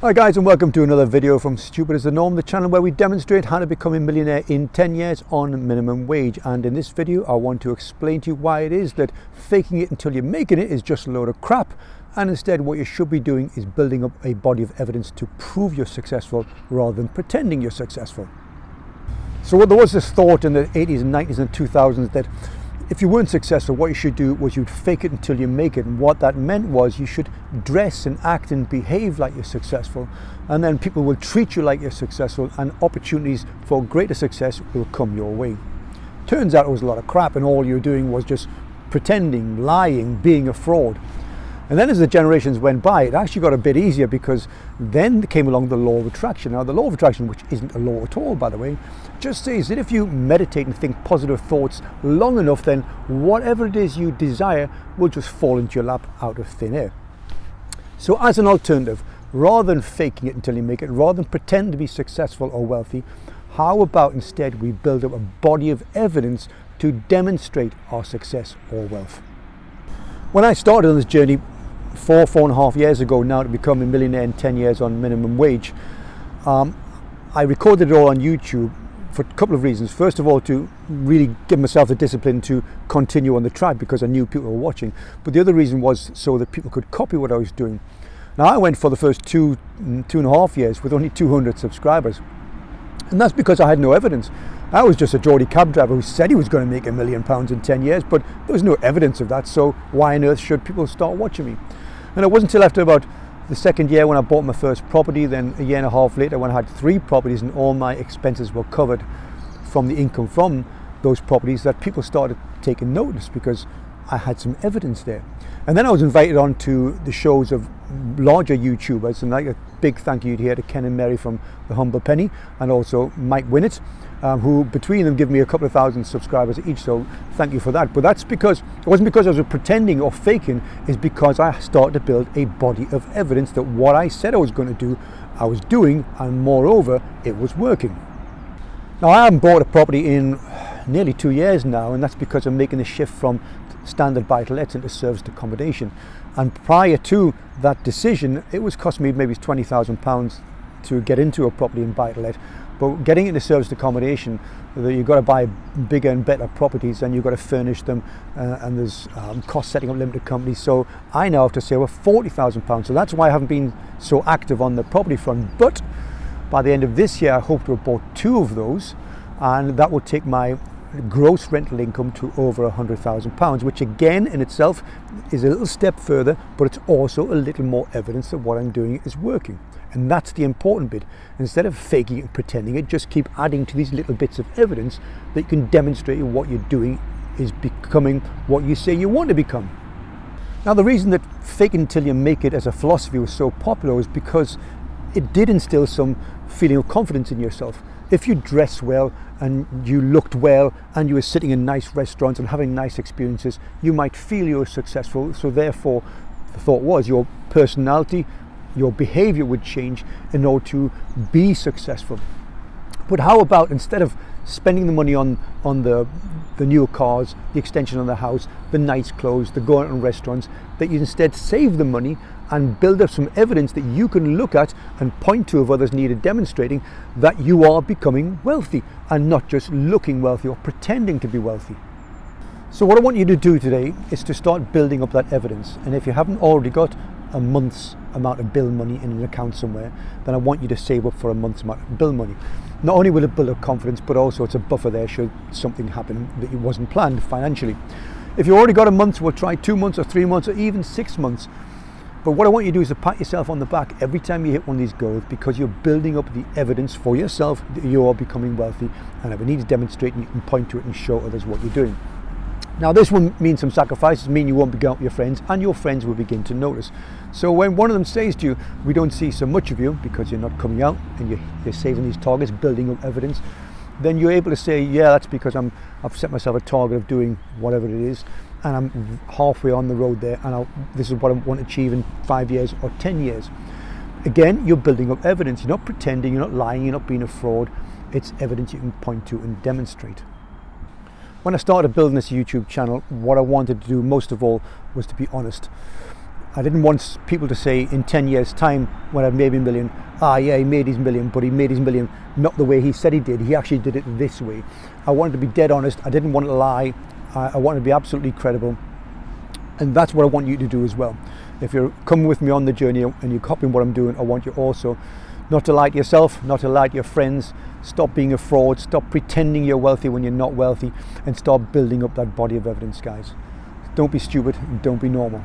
Hi guys, and welcome to another video from Stupid as the Norm, the channel where we demonstrate how to become a millionaire in 10 years on minimum wage. And in this video I want to explain to you why it is that faking it until you're making it is just a load of crap, and instead what you should be doing is building up a body of evidence to prove you're successful rather than pretending you're successful. So there was this thought in the 80s and 90s and 2000s that if you weren't successful, what you should do was you'd fake it until you make it. And what that meant was you should dress and act and behave like you're successful. And then people will treat you like you're successful, and opportunities for greater success will come your way. Turns out it was a lot of crap, and all you're doing was just pretending, lying, being a fraud. And then as the generations went by, it actually got a bit easier, because then came along the law of attraction. Now the law of attraction, which isn't a law at all by the way, just says that if you meditate and think positive thoughts long enough, then whatever it is you desire will just fall into your lap out of thin air. So as an alternative, rather than faking it until you make it, rather than pretend to be successful or wealthy, how about instead we build up a body of evidence to demonstrate our success or wealth? When I started on this journey 4.5 years ago now to become a millionaire in 10 years on minimum wage, I recorded it all on YouTube for a couple of reasons. First of all, to really give myself the discipline to continue on the track, because I knew people were watching. But the other reason was so that people could copy what I was doing. Now I went for the first two and a half years with only 200 subscribers. And that's because I had no evidence. I was just a Geordie cab driver who said he was going to make £1 million in 10 years, but there was no evidence of that, so why on earth should people start watching me? And it wasn't until after about the second year when I bought my first property, then a year and a half later when I had 3 properties and all my expenses were covered from the income from those properties, that people started taking notice, because I had some evidence there. And then I was invited on to the shows of larger YouTubers, and like a big thank you here to Ken and Mary from The Humble Penny, and also Mike Winnett, who between them give me a couple of thousand subscribers each, so thank you for that. But that's because it wasn't because I was pretending or faking, it's because I started to build a body of evidence that what I said I was going to do, I was doing, and moreover it was working. Now I haven't bought a property in nearly 2 years now, and that's because I'm making the shift from standard buy-to-let into serviced accommodation. And prior to that decision, it was cost me maybe £20,000 to get into a property in buy-to-let. But getting into serviced accommodation, you've got to buy bigger and better properties, and you've got to furnish them, and there's cost setting up limited companies. So I now have to save £40,000. So that's why I haven't been so active on the property front. But by the end of this year, I hope to have bought 2 of those, and that will take my gross rental income to over £100,000, which again in itself is a little step further, but it's also a little more evidence that what I'm doing is working. And that's the important bit. Instead of faking it and pretending it, just keep adding to these little bits of evidence that you can demonstrate what you're doing is becoming what you say you want to become. Now the reason that fake it until you make it as a philosophy was so popular was because it did instill some feeling of confidence in yourself. If you dress well and you looked well and you were sitting in nice restaurants and having nice experiences, you might feel you're successful. So therefore the thought was your personality, your behavior would change in order to be successful. But how about instead of spending the money on the newer cars, the extension on the house, the nice clothes, the going on restaurants, that you instead save the money and build up some evidence that you can look at and point to if others needed demonstrating that you are becoming wealthy, and not just looking wealthy or pretending to be wealthy. So what I want you to do today is to start building up that evidence. And if you haven't already got a month's amount of bill money in an account somewhere, then I want you to save up for a month's amount of bill money. Not only will it build up confidence, but also it's a buffer there should something happen that it wasn't planned financially. If you already got a month, we'll try 2 months or 3 months or even 6 months. But what I want you to do is to pat yourself on the back every time you hit one of these goals, because you're building up the evidence for yourself that you are becoming wealthy, and if you need to demonstrate, you can point to it and show others what you're doing. Now this will mean some sacrifices, mean you won't be going out with your friends, and your friends will begin to notice. So when one of them says to you, we don't see so much of you because you're not coming out and you're saving these targets, building up evidence, then you're able to say, yeah, that's because I've set myself a target of doing whatever it is, and I'm halfway on the road there, and this is what I want to achieve in 5 years or 10 years. Again, you're building up evidence. You're not pretending, you're not lying, you're not being a fraud. It's evidence you can point to and demonstrate. When I started building this YouTube channel, what I wanted to do most of all was to be honest. I didn't want people to say in 10 years time when I'd made a million, yeah, he made his million, but he made his million not the way he said he did. He actually did it this way. I wanted to be dead honest. I didn't want to lie. I wanted to be absolutely credible. And that's what I want you to do as well. If you're coming with me on the journey and you're copying what I'm doing, I want you also not to lie to yourself, not to lie to your friends. Stop being a fraud. Stop pretending you're wealthy when you're not wealthy, and start building up that body of evidence, guys. Don't be stupid and don't be normal.